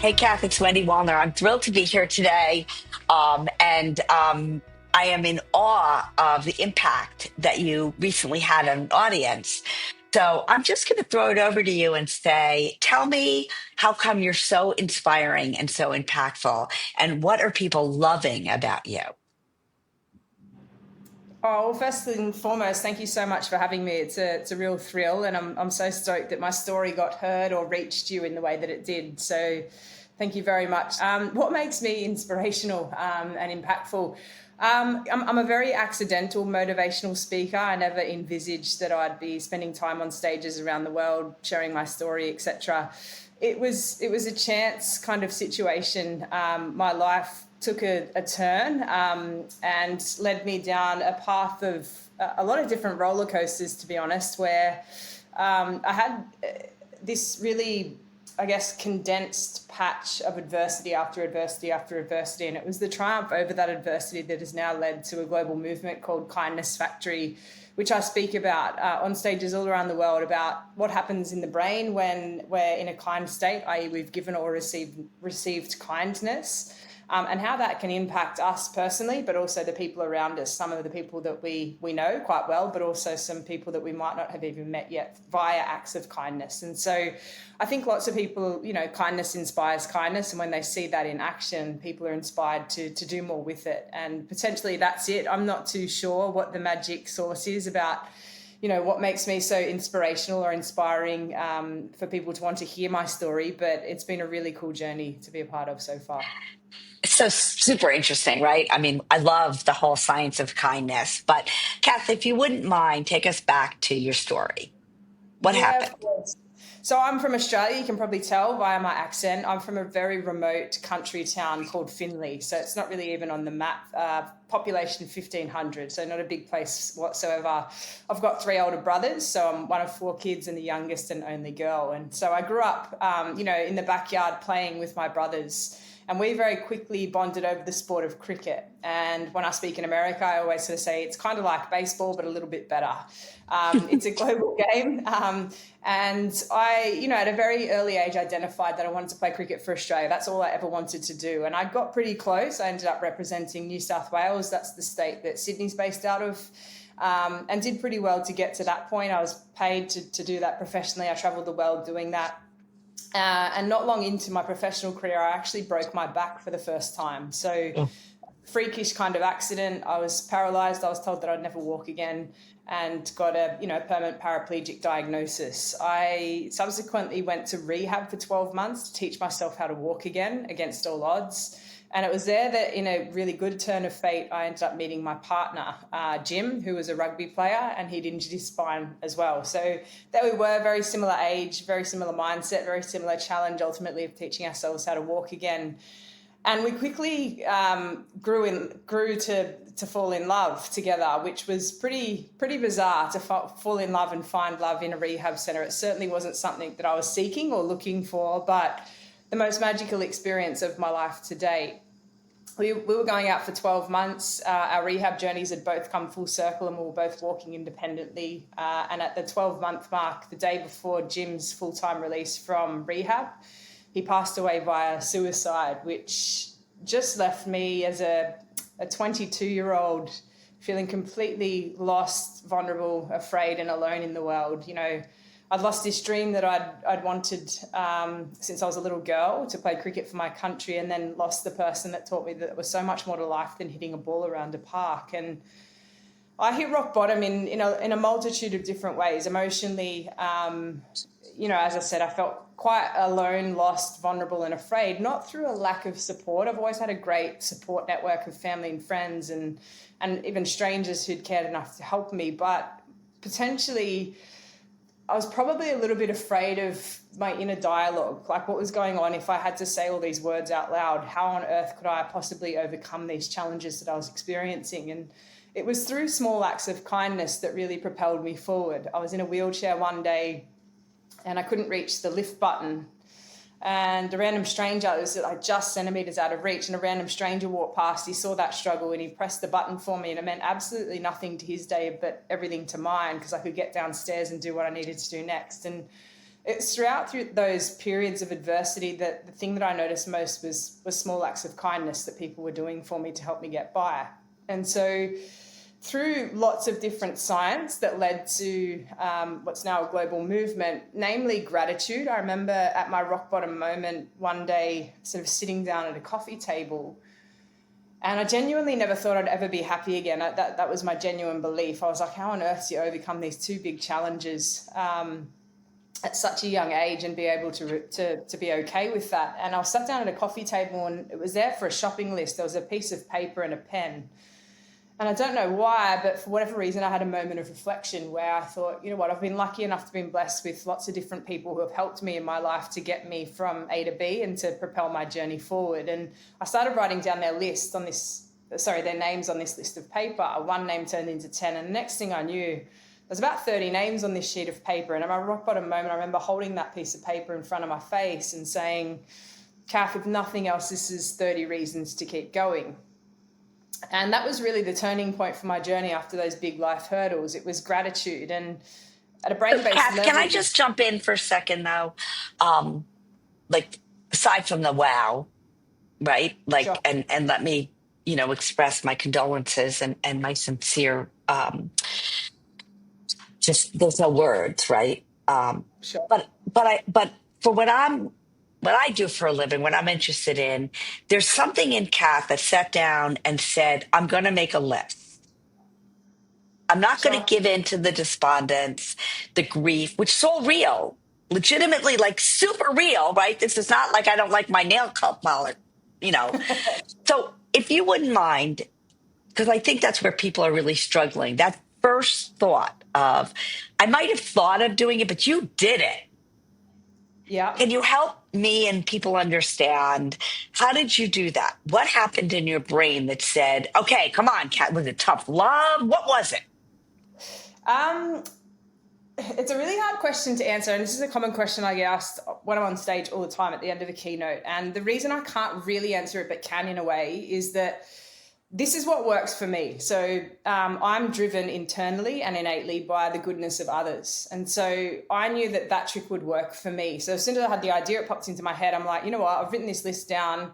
Hey, Kath, it's Wendy Wollner. I'm thrilled to be here today. And I am in awe of the impact that you recently had on an audience. So I'm just going to throw it over to you and say, tell me how come you're so inspiring and so impactful, and what are people loving about you? Oh, well, first and foremost, thank you so much for having me. It's a real thrill, and I'm so stoked that my story got heard or reached you in the way that it did. So, thank you very much. What makes me inspirational and impactful? I'm a very accidental motivational speaker. I never envisaged that I'd be spending time on stages around the world, sharing my story, etc. It was a chance kind of situation. My life took a turn and led me down a path of a lot of different roller coasters, to be honest, where I had this really, I guess, condensed patch of adversity after adversity after adversity. And it was the triumph over that adversity that has now led to a global movement called Kindness Factory, which I speak about on stages all around the world, about what happens in the brain when we're in a kind state, i.e. we've given or received kindness, and how that can impact us personally, but also the people around us, some of the people that we know quite well, but also some people that we might not have even met yet via acts of kindness. And so I think lots of people, kindness inspires kindness. And when they see that in action, people are inspired to do more with it. And potentially that's it. I'm not too sure what the magic source is about what makes me so inspirational or inspiring for people to want to hear my story, but it's been a really cool journey to be a part of so far. So super interesting, right? I mean, I love the whole science of kindness. But, Kath, if you wouldn't mind, take us back to your story. What Yeah, happened? of course. So I'm from Australia. You can probably tell via my accent. I'm from a very remote country town called Finley. So it's not really even on the map. Population 1,500, so not a big place whatsoever. I've got three older brothers, so I'm one of four kids and the youngest and only girl. And so I grew up, in the backyard playing with my brothers. And we very quickly bonded over the sport of cricket. And when I speak in America, I always sort of say it's kind of like baseball, but a little bit better. It's a global game. And I, at a very early age, identified that I wanted to play cricket for Australia. That's all I ever wanted to do. And I got pretty close. I ended up representing New South Wales. That's the state that Sydney's based out of. And did pretty well to get to that point. I was paid to do that professionally. I traveled the world doing that. And not long into my professional career, I actually broke my back for the first time. So freakish kind of accident. I was paralyzed. I was told that I'd never walk again and got a permanent paraplegic diagnosis. I subsequently went to rehab for 12 months to teach myself how to walk again against all odds. And it was there that, in a really good turn of fate, I ended up meeting my partner, Jim, who was a rugby player, and he'd injured his spine as well. So there we were, very similar age, very similar mindset, very similar challenge, ultimately, of teaching ourselves how to walk again. And we quickly grew to fall in love together, which was pretty bizarre to fall in love and find love in a rehab centre. It certainly wasn't something that I was seeking or looking for, but the most magical experience of my life to date. We were going out for 12 months. Our rehab journeys had both come full circle and we were both walking independently. And at the 12-month mark, the day before Jim's full-time release from rehab, he passed away via suicide, which just left me as a 22-year-old feeling completely lost, vulnerable, afraid and alone in the world. I'd lost this dream that I'd wanted since I was a little girl, to play cricket for my country, and then lost the person that taught me that there was so much more to life than hitting a ball around a park. And I hit rock bottom in a multitude of different ways. Emotionally, as I said, I felt quite alone, lost, vulnerable and afraid, not through a lack of support. I've always had a great support network of family and friends and even strangers who'd cared enough to help me, but potentially I was probably a little bit afraid of my inner dialogue, like what was going on if I had to say all these words out loud. How on earth could I possibly overcome these challenges that I was experiencing? And it was through small acts of kindness that really propelled me forward. I was in a wheelchair one day and I couldn't reach the lift button. And a random stranger, it was like just centimetres out of reach, and a random stranger walked past. He saw that struggle and he pressed the button for me, and it meant absolutely nothing to his day but everything to mine, because I could get downstairs and do what I needed to do next. And it's through those periods of adversity that the thing that I noticed most was small acts of kindness that people were doing for me to help me get by. And so through lots of different science that led to what's now a global movement, namely gratitude. I remember at my rock bottom moment one day sort of sitting down at a coffee table, and I genuinely never thought I'd ever be happy again. That was my genuine belief. I was like, how on earth do you overcome these two big challenges at such a young age and be able to be okay with that? And I was sat down at a coffee table, and it was there for a shopping list. There was a piece of paper and a pen. And I don't know why, but for whatever reason, I had a moment of reflection where I thought, you know what, I've been lucky enough to be blessed with lots of different people who have helped me in my life to get me from A to B and to propel my journey forward. And I started writing down their names on this list of paper. One name turned into 10. And the next thing I knew, there's about 30 names on this sheet of paper. And at my rock bottom moment, I remember holding that piece of paper in front of my face and saying, Kath, if nothing else, this is 30 reasons to keep going. And that was really the turning point for my journey after those big life hurdles. It was gratitude. And at a brain-based Kath, level... can I just jump in for a second, though? Like, aside from the wow, right? Like, Sure. and let me, express my condolences and my sincere, just, there's no words, right? Sure. But for what I do for a living, what I'm interested in, there's something in Kath that sat down and said, I'm going to make a list. I'm not going to Sure. give in to the despondence, the grief, which is all real, legitimately, like super real, right? This is not like I don't like my nail polish, So if you wouldn't mind, because I think that's where people are really struggling, that first thought of, I might have thought of doing it, but you did it. Yeah. Can you help me and people understand, how did you do that? What happened in your brain that said, okay, come on, Kat, was it tough love? What was it? It's a really hard question to answer. And this is a common question I get asked when I'm on stage all the time at the end of a keynote. And the reason I can't really answer it, but can in a way, is that this is what works for me. So I'm driven internally and innately by the goodness of others. And so I knew that trick would work for me. So as soon as I had the idea, it popped into my head. I'm like, you know what? I've written this list down.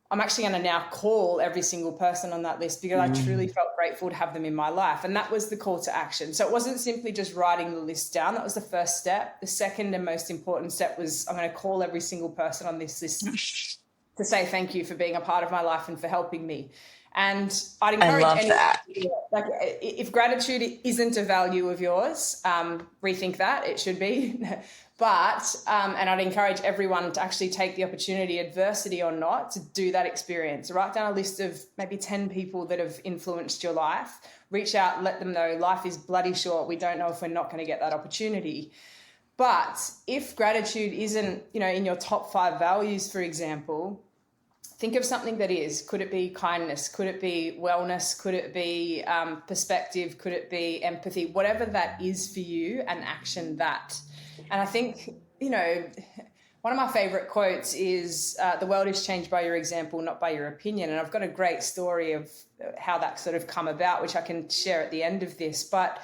I'm actually going to now call every single person on that list because I truly felt grateful to have them in my life. And that was the call to action. So it wasn't simply just writing the list down. That was the first step. The second and most important step was, I'm going to call every single person on this list to say thank you for being a part of my life and for helping me. And I'd encourage anyone, like, if gratitude isn't a value of yours, rethink that. It should be. But, and I'd encourage everyone to actually take the opportunity, adversity or not, to do that experience. Write down a list of maybe 10 people that have influenced your life. Reach out, let them know life is bloody short. We don't know if we're not going to get that opportunity. But if gratitude isn't, in your top 5 values, for example, think of something that is. Could it be kindness? Could it be wellness? Could it be perspective? Could it be empathy? Whatever that is for you, and action that. And I think, one of my favorite quotes is, the world is changed by your example, not by your opinion. And I've got a great story of how that sort of come about, which I can share at the end of this. But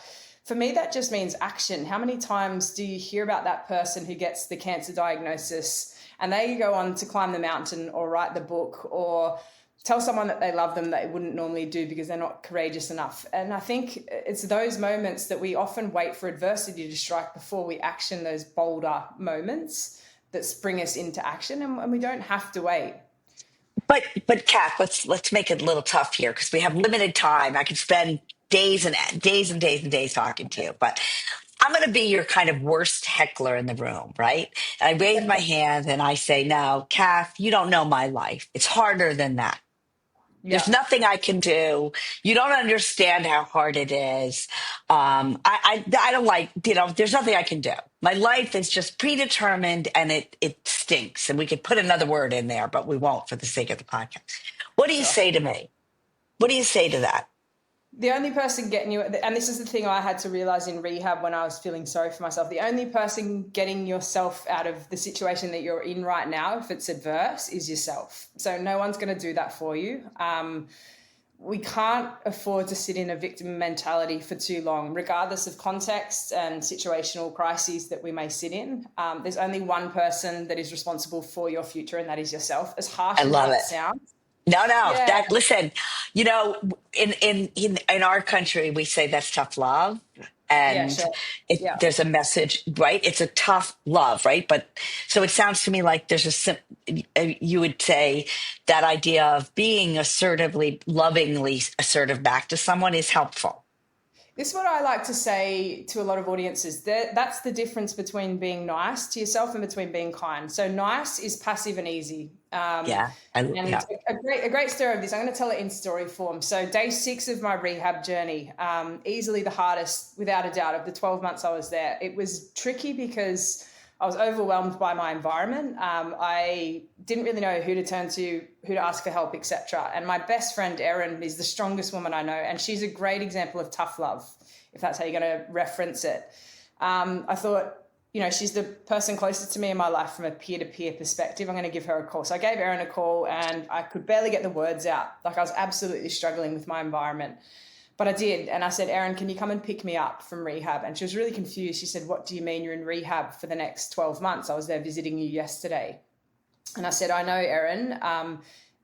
for me, that just means action. How many times do you hear about that person who gets the cancer diagnosis and they go on to climb the mountain or write the book or tell someone that they love them that they wouldn't normally do because they're not courageous enough? And I think it's those moments that we often wait for adversity to strike before we action those bolder moments that spring us into action, and we don't have to wait. But Kath, let's make it a little tough here because we have limited time. I could spend days and days and days and days talking to you, but I'm going to be your kind of worst heckler in the room, right? And I raise my hand and I say, no, Kath, you don't know my life. It's harder than that. There's Yeah. nothing I can do. You don't understand how hard it is. I don't like, there's nothing I can do. My life is just predetermined and it stinks. And we could put another word in there, but we won't for the sake of the podcast. What do you say to me? What do you say to that? The only person getting you, and this is the thing I had to realize in rehab when I was feeling sorry for myself, the only person getting yourself out of the situation that you're in right now, if it's adverse, is yourself. So no one's going to do that for you. we can't afford to sit in a victim mentality for too long, regardless of context and situational crises that we may sit in. There's only one person that is responsible for your future, and that is yourself, as I harsh as love that it. sounds. No, Yeah, that listen, in our country, we say that's tough love. yeah, And sure. Yeah. there's a message, right? It's a tough love, right? But so it sounds to me like there's you would say that idea of being assertively, lovingly assertive back to someone is helpful. This is what I like to say to a lot of audiences. That's the difference between being nice to yourself and between being kind. So nice is passive and easy. Yeah. And Yeah. a great story of this, I'm going to tell it in story form. So day 6 of my rehab journey, easily the hardest, without a doubt, of the 12 months I was there. It was tricky because I was overwhelmed by my environment. I didn't really know who to turn to, who to ask for help, etc. And my best friend, Erin, is the strongest woman I know. And she's a great example of tough love, if that's how you're going to reference it. I thought, she's the person closest to me in my life from a peer-to-peer perspective. I'm going to give her a call. So I gave Erin a call and I could barely get the words out. Like, I was absolutely struggling with my environment. But I did. And I said, Erin, can you come and pick me up from rehab? And she was really confused. She said, what do you mean you're in rehab for the next 12 months? I was there visiting you yesterday. And I said, I know, Erin,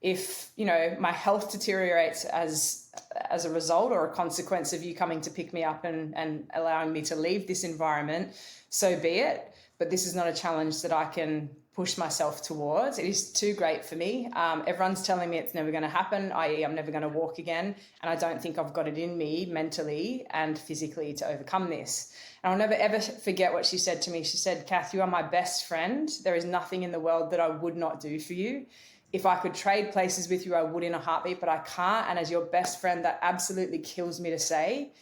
if, my health deteriorates as a result or a consequence of you coming to pick me up and allowing me to leave this environment, so be it. But this is not a challenge that I can push myself towards. It is too great for me. Everyone's telling me it's never going to happen, i.e. I'm never going to walk again. And I don't think I've got it in me mentally and physically to overcome this. And I'll never, ever forget what she said to me. She said, Kath, you are my best friend. There is nothing in the world that I would not do for you. If I could trade places with you, I would in a heartbeat, but I can't. And as your best friend, that absolutely kills me to say.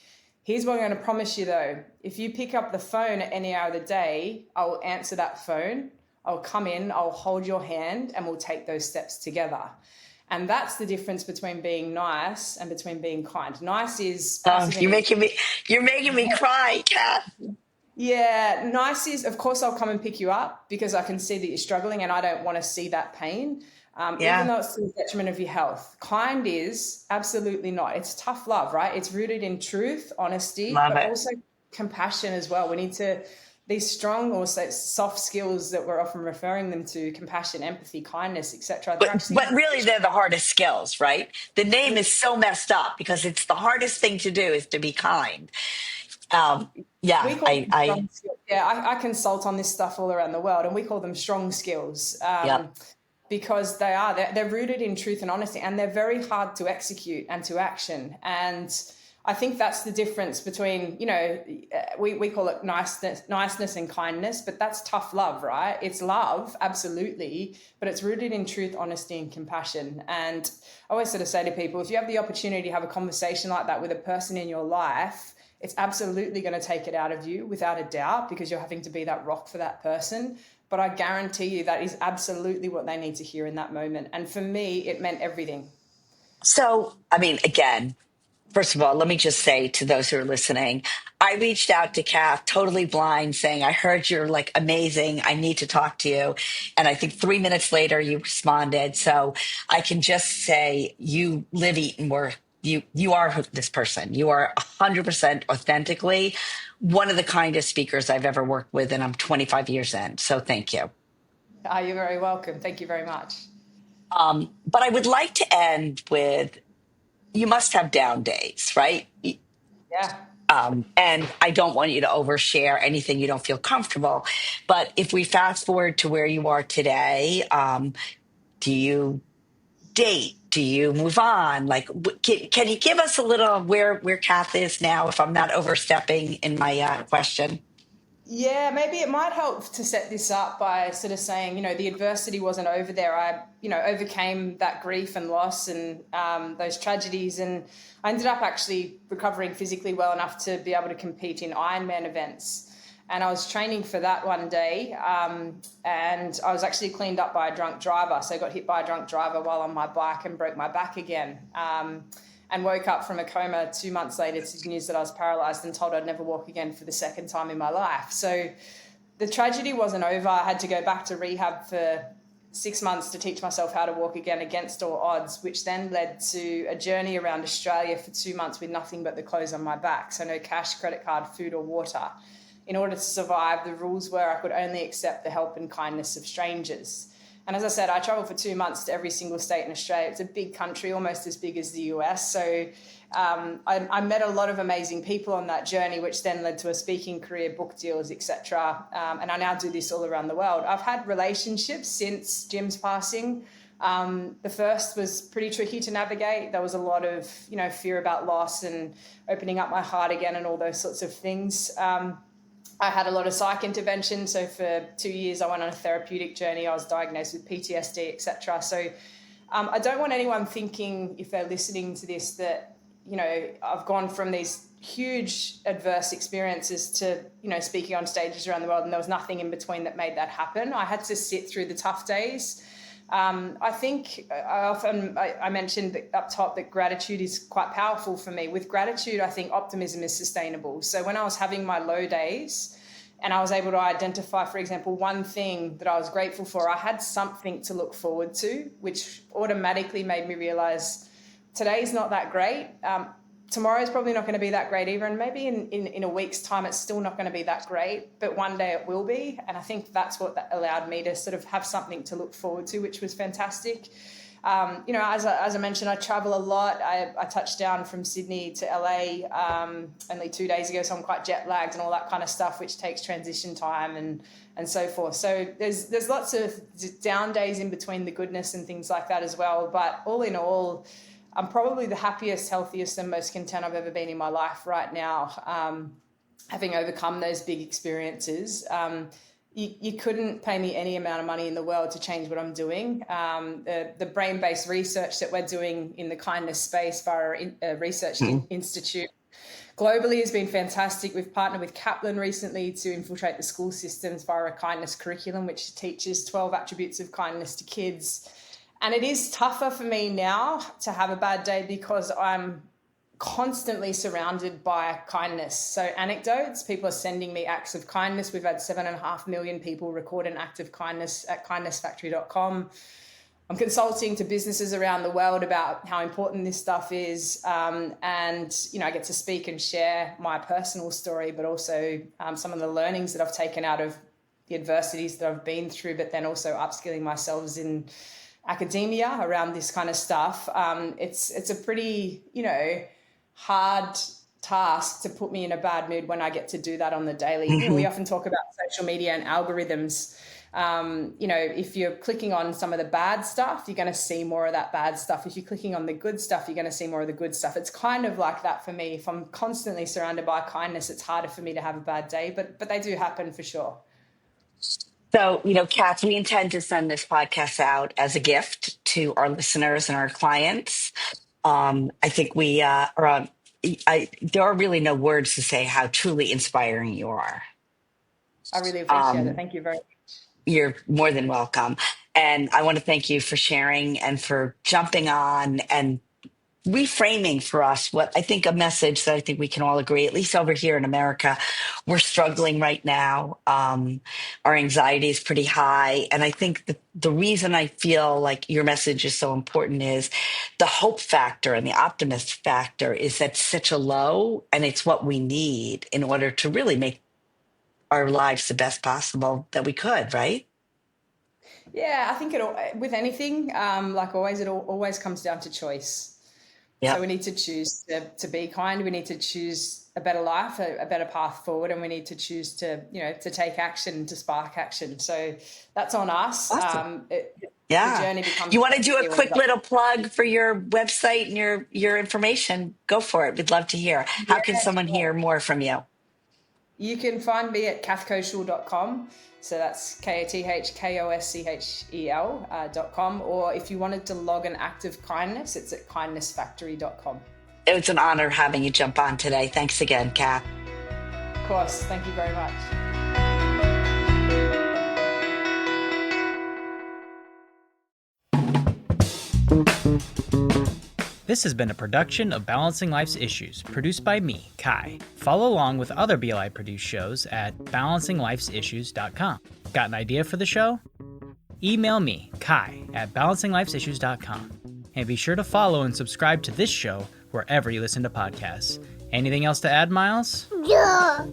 Here's what I'm going to promise you, though. If you pick up the phone at any hour of the day, I will answer that phone. I'll come in, I'll hold your hand, and we'll take those steps together. And that's the difference between being nice and between being kind. Nice is passive and You're making me cry, Kath. yeah, nice is, of course, I'll come and pick you up because I can see that you're struggling and I don't want to see that pain, even though it's to the detriment of your health. Kind is absolutely not. It's tough love, right? It's rooted in truth, honesty, Love but it. also compassion as well. We need to, these strong or soft skills that we're often referring them to, compassion, empathy, kindness, etc. They're actually, But really, they're the hardest skills, right? The name is so messed up because it's the hardest thing to do is to be kind. Yeah, we call them strong skills. Yeah, I consult on this stuff all around the world, and we call them strong skills. Yep. Because they're rooted in truth and honesty, and they're very hard to execute and to action. And I think that's the difference between, we call it niceness and kindness, but that's tough love, right? It's love, absolutely, but it's rooted in truth, honesty, and compassion. And I always sort of say to people, if you have the opportunity to have a conversation like that with a person in your life, it's absolutely going to take it out of you without a doubt, because you're having to be that rock for that person. But I guarantee you that is absolutely what they need to hear in that moment. And for me, it meant everything. So, again, first of all, let me just say to those who are listening, I reached out to Kath totally blind saying, I heard you're like amazing. I need to talk to you. And I think 3 minutes later you responded. So I can just say you live, eat, and work. You are this person. You are 100% authentically one of the kindest speakers I've ever worked with. And I'm 25 years in. So thank you. You're very welcome. Thank you very much. But I would like to end with, you must have down days, right? Yeah. And I don't want you to overshare anything you don't feel comfortable. But if we fast forward to where you are today, do you date? Do you move on? Like, can you give us a little of where Kath is now, if I'm not overstepping in my question? Yeah, maybe it might help to set this up by sort of saying, the adversity wasn't over there. I, overcame that grief and loss and those tragedies. And I ended up actually recovering physically well enough to be able to compete in Ironman events. And I was training for that one day, and I was actually cleaned up by a drunk driver. So I got hit by a drunk driver while on my bike and broke my back again. And woke up from a coma 2 months later to the news that I was paralysed and told I'd never walk again for the second time in my life. So the tragedy wasn't over. I had to go back to rehab for 6 months to teach myself how to walk again against all odds, which then led to a journey around Australia for 2 months with nothing but the clothes on my back. So no cash, credit card, food or water. In order to survive, the rules were I could only accept the help and kindness of strangers. And as I said, I traveled for 2 months to every single state in Australia. It's a big country, almost as big as the US. So I met a lot of amazing people on that journey, which then led to a speaking career, book deals, etc. And I now do this all around the world. I've had relationships since Jim's passing. The first was pretty tricky to navigate. There was a lot of, fear about loss and opening up my heart again and all those sorts of things. I had a lot of psych intervention. So for 2 years, I went on a therapeutic journey. I was diagnosed with PTSD, etc. So I don't want anyone thinking, if they're listening to this, that, I've gone from these huge adverse experiences to, speaking on stages around the world, and there was nothing in between that made that happen. I had to sit through the tough days. I think I mentioned up top that gratitude is quite powerful for me. With gratitude, I think optimism is sustainable. So when I was having my low days and I was able to identify, for example, one thing that I was grateful for, I had something to look forward to, which automatically made me realize today's not that great. Tomorrow's probably not going to be that great either. And maybe in a week's time, it's still not going to be that great, but one day it will be. And I think that's what that allowed me to sort of have something to look forward to, which was fantastic. As I mentioned, I travel a lot. I touched down from Sydney to LA only 2 days ago, so I'm quite jet lagged and all that kind of stuff, which takes transition time and so forth. So there's lots of down days in between the goodness and things like that as well. But all in all, I'm probably the happiest, healthiest, and most content I've ever been in my life right now, having overcome those big experiences. You couldn't pay me any amount of money in the world to change what I'm doing. The brain-based research that we're doing in the kindness space via a research institute globally has been fantastic. We've partnered with Kaplan recently to infiltrate the school systems via a kindness curriculum, which teaches 12 attributes of kindness to kids. And it is tougher for me now to have a bad day because I'm constantly surrounded by kindness. So anecdotes, people are sending me acts of kindness. We've had 7.5 million people record an act of kindness at kindnessfactory.com. I'm consulting to businesses around the world about how important this stuff is. And, I get to speak and share my personal story, but also some of the learnings that I've taken out of the adversities that I've been through, but then also upskilling myself in academia around this kind of stuff. It's a pretty, hard task to put me in a bad mood when I get to do that on the daily. We often talk about social media and algorithms. If you're clicking on some of the bad stuff, you're going to see more of that bad stuff. If you're clicking on the good stuff, you're going to see more of the good stuff. It's kind of like that for me. If I'm constantly surrounded by kindness, it's harder for me to have a bad day, but they do happen for sure. So, Kath, we intend to send this podcast out as a gift to our listeners and our clients. I think we there are really no words to say how truly inspiring you are. I really appreciate it. Thank you very much. You're more than welcome. And I want to thank you for sharing and for jumping on and reframing for us what I think a message that I think we can all agree, at least over here in America, we're struggling right now. Our anxiety is pretty high. And I think the reason I feel like your message is so important is the hope factor and the optimist factor is at such a low, and it's what we need in order to really make our lives the best possible that we could, right? Yeah, I think with anything, like always, it always comes down to choice. Yep. So we need to choose to be kind. We need to choose a better life, a better path forward, and we need to choose to take action, to spark action. So that's on us. Awesome. The journey becomes. You want to do a quick little plug for your website and your information? Go for it. We'd love to hear. How can someone hear more from you? You can find me at kathkoschel.com. So that's kathkoschel.com. Or if you wanted to log an act of kindness, it's at kindnessfactory.com. It was an honor having you jump on today. Thanks again, Kath. Of course. Thank you very much. This has been a production of Balancing Life's Issues, produced by me, Kai. Follow along with other BLI produced shows at balancinglifesissues.com. Got an idea for the show? email me, Kai, at balancinglifesissues.com. And be sure to follow and subscribe to this show wherever you listen to podcasts. Anything else to add, Miles? Yeah.